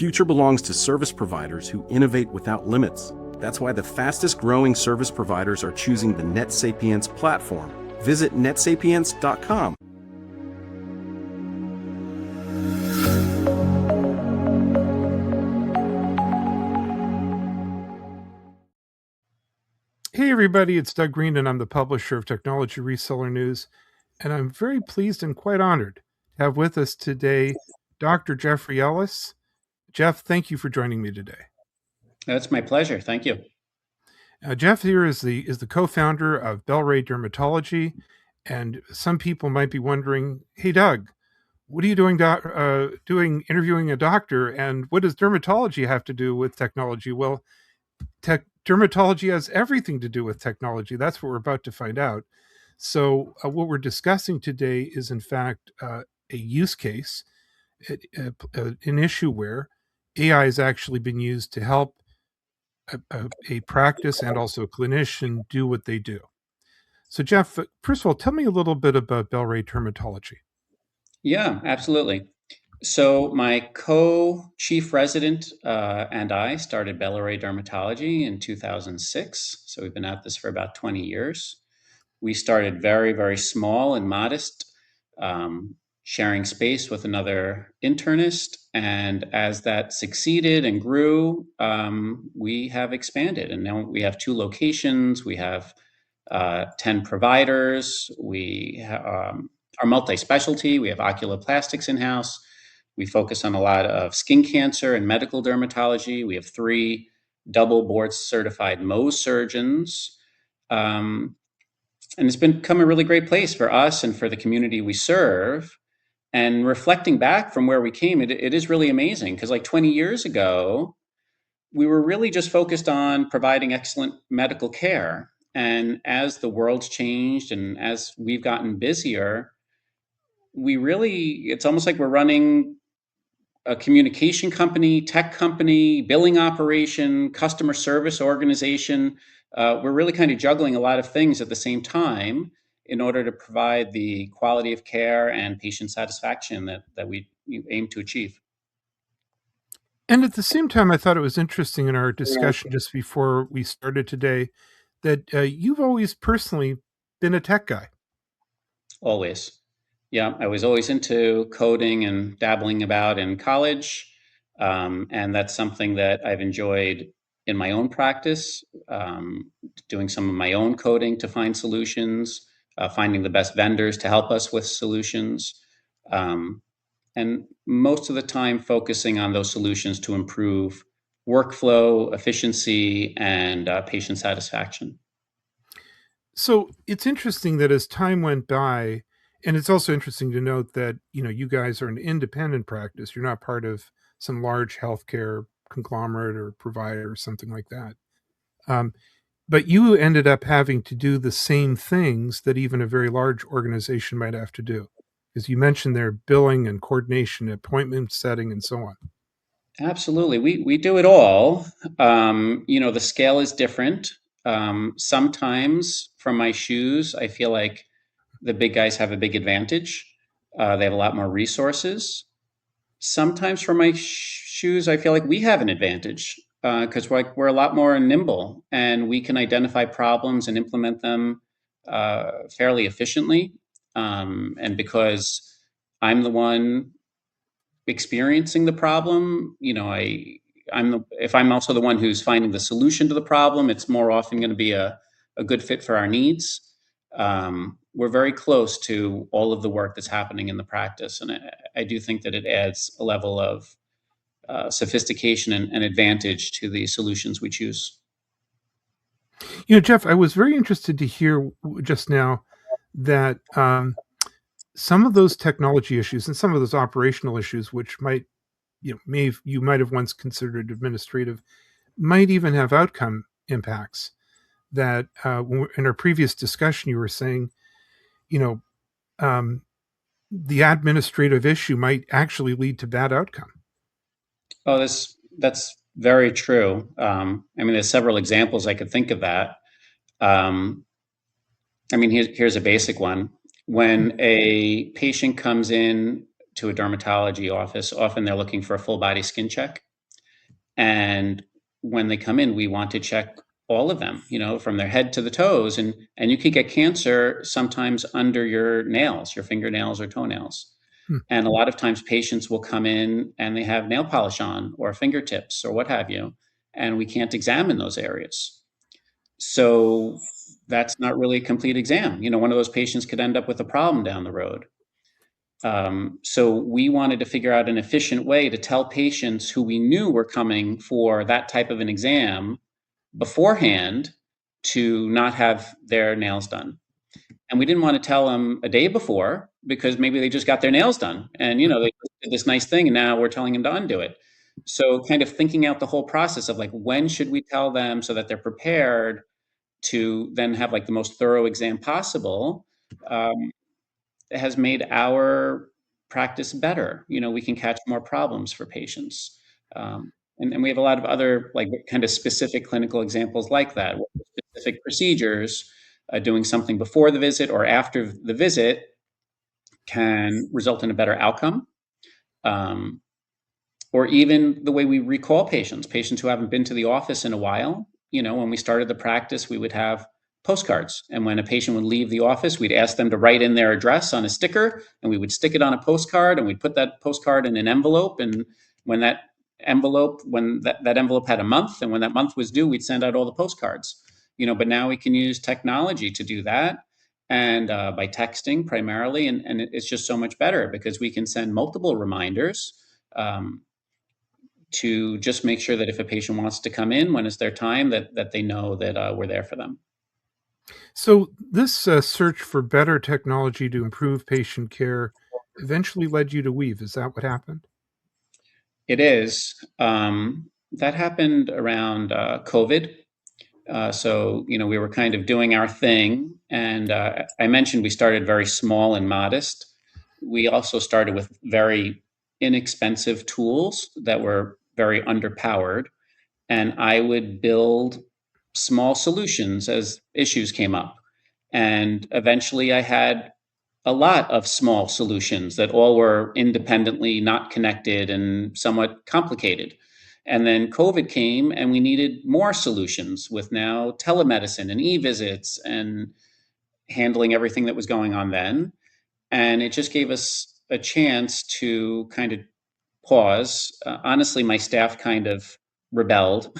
future belongs to service providers who innovate without limits. That's why the fastest growing service providers are choosing the NetSapiens platform. Visit netsapiens.com. Hey everybody, it's Doug Green and I'm the publisher of Technology Reseller News, and I'm very pleased and quite honored to have with us today Dr. Jeffrey Ellis. Jeff, thank you for joining me today. It's my pleasure. Thank you. Jeff here is the co-founder of Belaray Dermatology, and some people might be wondering, hey Doug, what are you doing interviewing a doctor, and what does dermatology have to do with technology? Well, dermatology has everything to do with technology. That's what we're about to find out. So what we're discussing today is, in fact, a use case, an issue where AI has actually been used to help a practice and also a clinician do what they do. So, Jeff, first of all, tell me a little bit about Belaray Dermatology. Yeah, absolutely. So my co-chief resident and I started Belaray Dermatology in 2006. So we've been at this for about 20 years. We started very, very small and modest, sharing space with another internist. And as that succeeded and grew, we have expanded. And now we have 2 locations. We have 10 providers. We are multi-specialty. We have oculoplastics in-house. We focus on a lot of skin cancer and medical dermatology. We have 3 double board certified Mohs surgeons. And it's become a really great place for us and for the community we serve. And reflecting back from where we came, it is really amazing because like 20 years ago, we were really just focused on providing excellent medical care. And as the world's changed and as we've gotten busier, it's almost like we're running a communication company, tech company, billing operation, customer service organization. We're really kind of juggling a lot of things at the same time in order to provide the quality of care and patient satisfaction that we aim to achieve. And at the same time, I thought it was interesting in our discussion just before we started today that you've always personally been a tech guy. Always. Yeah, I was always into coding and dabbling about in college. And that's something that I've enjoyed in my own practice, doing some of my own coding to find solutions, finding the best vendors to help us with solutions. And most of the time focusing on those solutions to improve workflow, efficiency, and patient satisfaction. So it's interesting that as time went by, and it's also interesting to note that, you guys are an independent practice. You're not part of some large healthcare conglomerate or provider or something like that. But you ended up having to do the same things that even a very large organization might have to do. As you mentioned there, billing and coordination, appointment setting, and so on. Absolutely. We do it all. The scale is different. Sometimes from my shoes, I feel like the big guys have a big advantage. They have a lot more resources. Sometimes from my shoes, I feel like we have an advantage because we're a lot more nimble and we can identify problems and implement them fairly efficiently. And because I'm the one experiencing the problem, if I'm also the one who's finding the solution to the problem, it's more often going to be a good fit for our needs. We're very close to all of the work that's happening in the practice. And I do think that it adds a level of sophistication and advantage to the solutions we choose. Jeff, I was very interested to hear just now that some of those technology issues and some of those operational issues, which might, you might have once considered administrative, might even have outcome impacts. That in our previous discussion, you were saying, the administrative issue might actually lead to bad outcome. Oh, that's very true. There's several examples I could think of that. Here's a basic one. When a patient comes in to a dermatology office, often they're looking for a full body skin check. And when they come in, we want to check all of them, from their head to the toes. And you could get cancer sometimes under your nails, your fingernails or toenails. Hmm. And a lot of times patients will come in and they have nail polish on or fingertips or what have you, and we can't examine those areas. So that's not really a complete exam. One of those patients could end up with a problem down the road. So we wanted to figure out an efficient way to tell patients who we knew were coming for that type of an exam beforehand to not have their nails done. And we didn't want to tell them a day before because maybe they just got their nails done and, they did this nice thing and now we're telling them to undo it. So kind of thinking out the whole process of like, when should we tell them so that they're prepared to then have like the most thorough exam possible, has made our practice better. We can catch more problems for patients. And we have a lot of other like kind of specific clinical examples like that, specific procedures, doing something before the visit or after the visit can result in a better outcome. Or even the way we recall patients who haven't been to the office in a while. When we started the practice, we would have postcards. And when a patient would leave the office, we'd ask them to write in their address on a sticker and we would stick it on a postcard and we'd put that postcard in an envelope. And when that envelope had a month and when that month was due, we'd send out all the postcards. But now we can use technology to do that. And by texting primarily. And it's just so much better because we can send multiple reminders to just make sure that if a patient wants to come in when it's their time, that they know that we're there for them. So this search for better technology to improve patient care eventually led you to Weave. Is that what happened? It is. That happened around COVID. So, we were kind of doing our thing. And I mentioned we started very small and modest. We also started with very inexpensive tools that were very underpowered. And I would build small solutions as issues came up. And eventually I had a lot of small solutions that all were independently not connected and somewhat complicated. And then COVID came and we needed more solutions with now telemedicine and e-visits and handling everything that was going on then. And it just gave us a chance to kind of pause. Honestly, my staff kind of rebelled.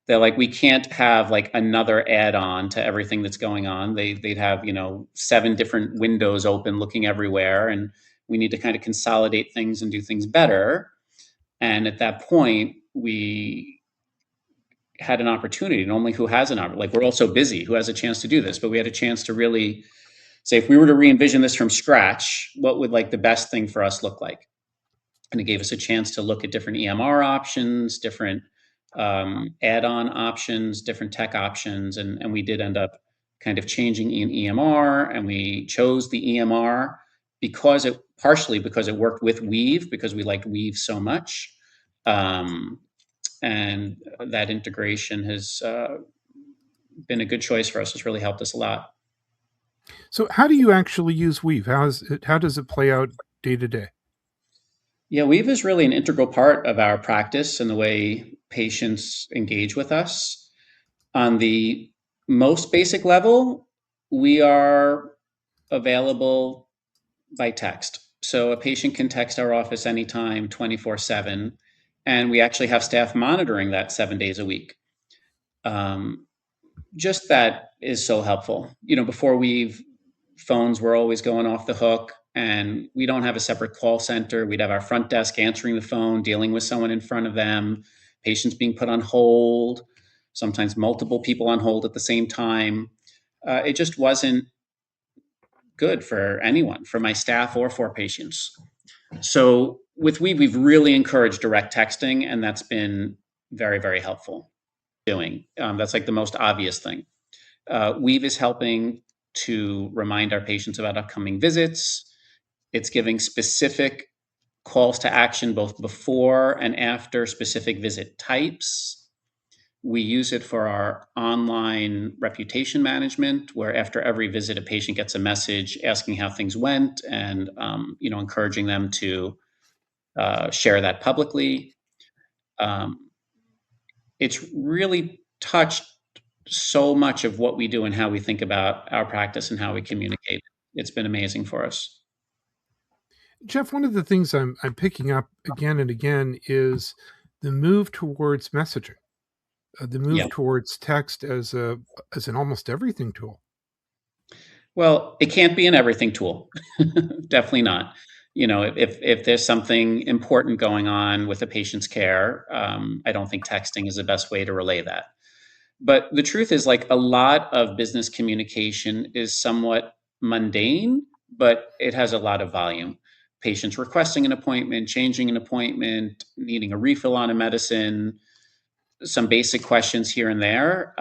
They're like, we can't have like another add-on to everything that's going on. They'd have 7 different windows open, looking everywhere, and we need to kind of consolidate things and do things better. And at that point, we had an opportunity. Normally, who has an opportunity? Like, we're all so busy. Who has a chance to do this? But we had a chance to really say, if we were to re-envision this from scratch, what would like the best thing for us look like? And it gave us a chance to look at different EMR options, different add-on options, different tech options. And we did end up kind of changing in EMR, and we chose the EMR partially because it worked with Weave, because we liked Weave so much. And that integration has been a good choice for us. It's really helped us a lot. So how do you actually use Weave? How does it play out day to day? Yeah, Weave is really an integral part of our practice and the way patients engage with us. On the most basic level, we are available by text. So a patient can text our office anytime, 24/7, and we actually have staff monitoring that 7 days a week. Just that is so helpful. Before Weave, phones were always going off the hook, and we don't have a separate call center. We'd have our front desk answering the phone, dealing with someone in front of them, patients being put on hold, sometimes multiple people on hold at the same time. It just wasn't good for anyone, for my staff or for patients. So with we've really encouraged direct texting, and that's been very, very helpful. That's like the most obvious thing. Weave is helping to remind our patients about upcoming visits. It's giving specific calls to action both before and after specific visit types. We use it for our online reputation management, where after every visit, a patient gets a message asking how things went and encouraging them to share that publicly. it's really touched so much of what we do and how we think about our practice and how we communicate. It's been amazing for us. Jeff, one of the things I'm picking up again and again is the move towards messaging, the Yeah. move towards text as an almost everything tool. Well, it can't be an everything tool. Definitely not. If there's something important going on with a patient's care, I don't think texting is the best way to relay that. But the truth is, like, a lot of business communication is somewhat mundane, but it has a lot of volume. Patients requesting an appointment, changing an appointment, needing a refill on a medicine, some basic questions here and there.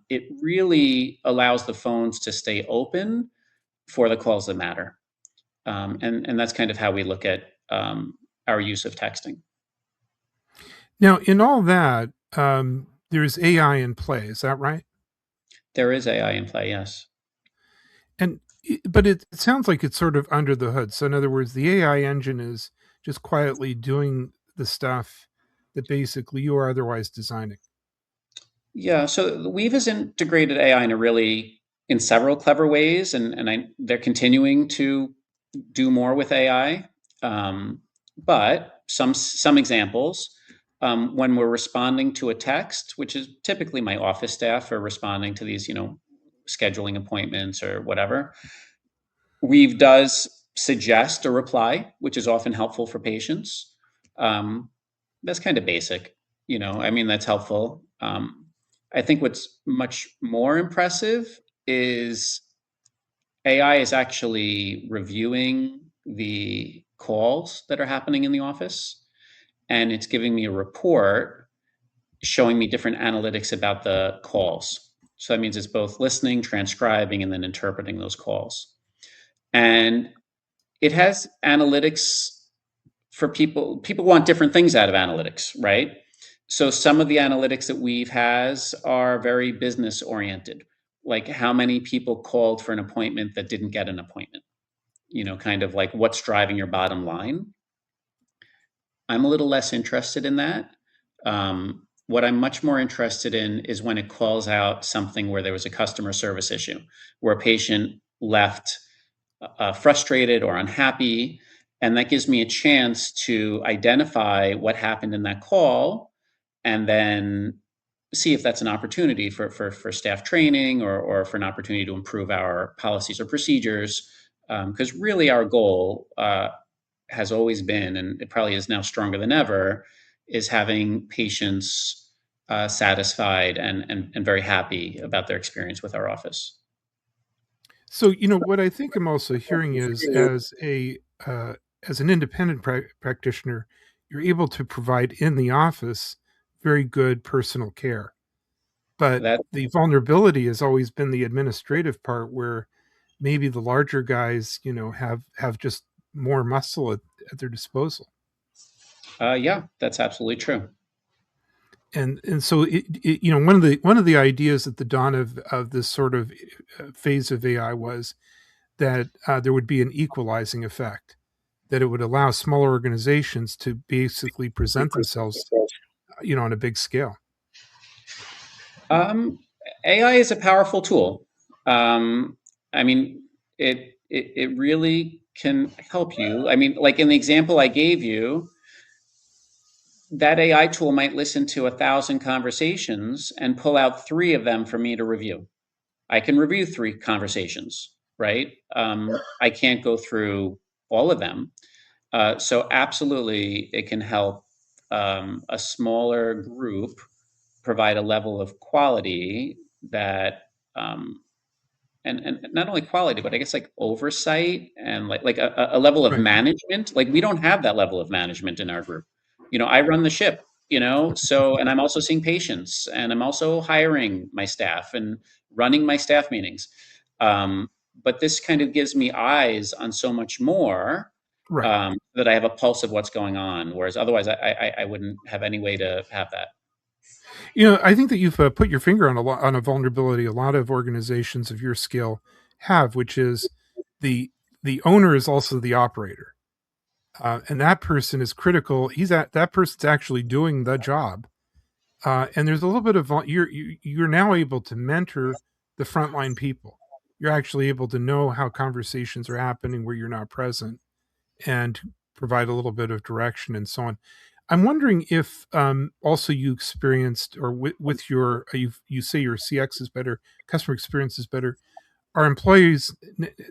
It really allows the phones to stay open for the calls that matter. And that's kind of how we look at our use of texting. Now, in all that, there's AI in play. Is that right? There is AI in play, yes. And but it sounds like it's sort of under the hood. So in other words, the AI engine is just quietly doing the stuff that basically you are otherwise designing. Yeah, so Weave has integrated AI in several clever ways, and they're continuing to do more with AI. But some examples, when we're responding to a text, which is typically my office staff are responding to these, scheduling appointments or whatever, Weave does suggest a reply, which is often helpful for patients. Um, that's kind of basic, I mean, that's helpful. I think what's much more impressive is AI is actually reviewing the calls that are happening in the office, and it's giving me a report showing me different analytics about the calls. So that means it's both listening, transcribing, and then interpreting those calls. And it has analytics for people. People want different things out of analytics, right? So some of the analytics that Weave has are very business oriented, like how many people called for an appointment that didn't get an appointment, kind of like what's driving your bottom line. I'm a little less interested in that. What I'm much more interested in is when it calls out something where there was a customer service issue, where a patient left frustrated or unhappy. And that gives me a chance to identify what happened in that call and then see if that's an opportunity for staff training or for an opportunity to improve our policies or procedures. Because really, our goal has always been, and it probably is now stronger than ever, is having patients satisfied and very happy about their experience with our office. So, what I think I'm also hearing is as an independent practitioner, you're able to provide in the office very good personal care. But That the vulnerability has always been the administrative part where maybe the larger guys, have just more muscle at their disposal. Yeah, that's absolutely true. And so one of the ideas at the dawn of this sort of phase of AI was that there would be an equalizing effect, that it would allow smaller organizations to basically present themselves, on a big scale. Um, AI is a powerful tool. I mean, it really can help you. I mean, like in the example I gave you, that AI tool might listen to 1,000 conversations and pull out three of them for me to review. I can review three conversations, right? I can't go through all of them. So absolutely, it can help a smaller group provide a level of quality that um, and not only quality, but I guess like oversight and like a level of Right. management. Like we don't have that level of management in our group. I run the ship, so and I'm also seeing patients and I'm also hiring my staff and running my staff meetings. But this kind of gives me eyes on so much more Right. that I have a pulse of what's going on. Whereas otherwise, I wouldn't have any way to have that. I think that you've put your finger on a vulnerability a lot of organizations of your scale have, which is the the owner is also the operator, and that person is critical. That person's actually doing the job, And there's a little bit of you're now able to mentor the frontline people. You're actually able to know how conversations are happening where you're not present, and provide a little bit of direction and so on. I'm wondering if also you experienced, or with your you say your CX is better, customer experience is better. Our employees,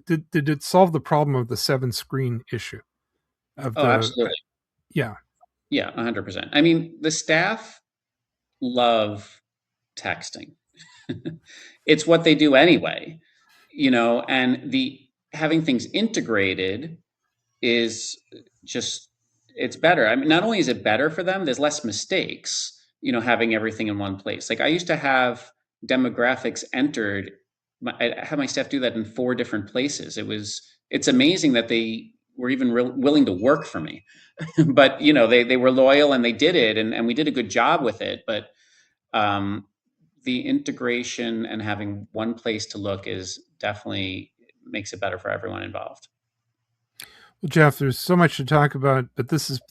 did it solve the problem of the 7-screen issue of Oh, the absolutely. yeah. Yeah, 100%. I mean, the staff love texting. It's what they do anyway, and the having things integrated is just it's better. I mean, not only is it better for them, there's less mistakes, having everything in one place. Like I used to have demographics entered. I had my staff do that in 4 different places. It's amazing that they were even willing to work for me. But they were loyal and they did it, and we did a good job with it. But um, the integration and having one place to look is definitely makes it better for everyone involved. Well, Jeff, there's so much to talk about, but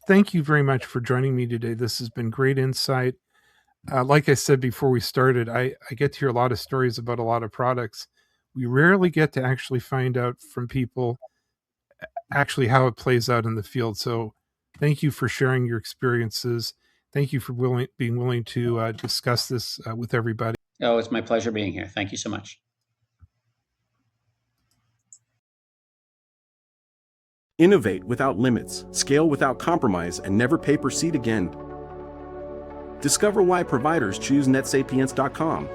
thank you very much for joining me today. This has been great insight. Like I said before we started, I get to hear a lot of stories about a lot of products. We rarely get to actually find out from people actually how it plays out in the field. So thank you for sharing your experiences. Thank you for being willing to discuss this with everybody. Oh, it's my pleasure being here. Thank you so much. Innovate without limits, scale without compromise, and never pay per seat again. Discover why providers choose netsapiens.com.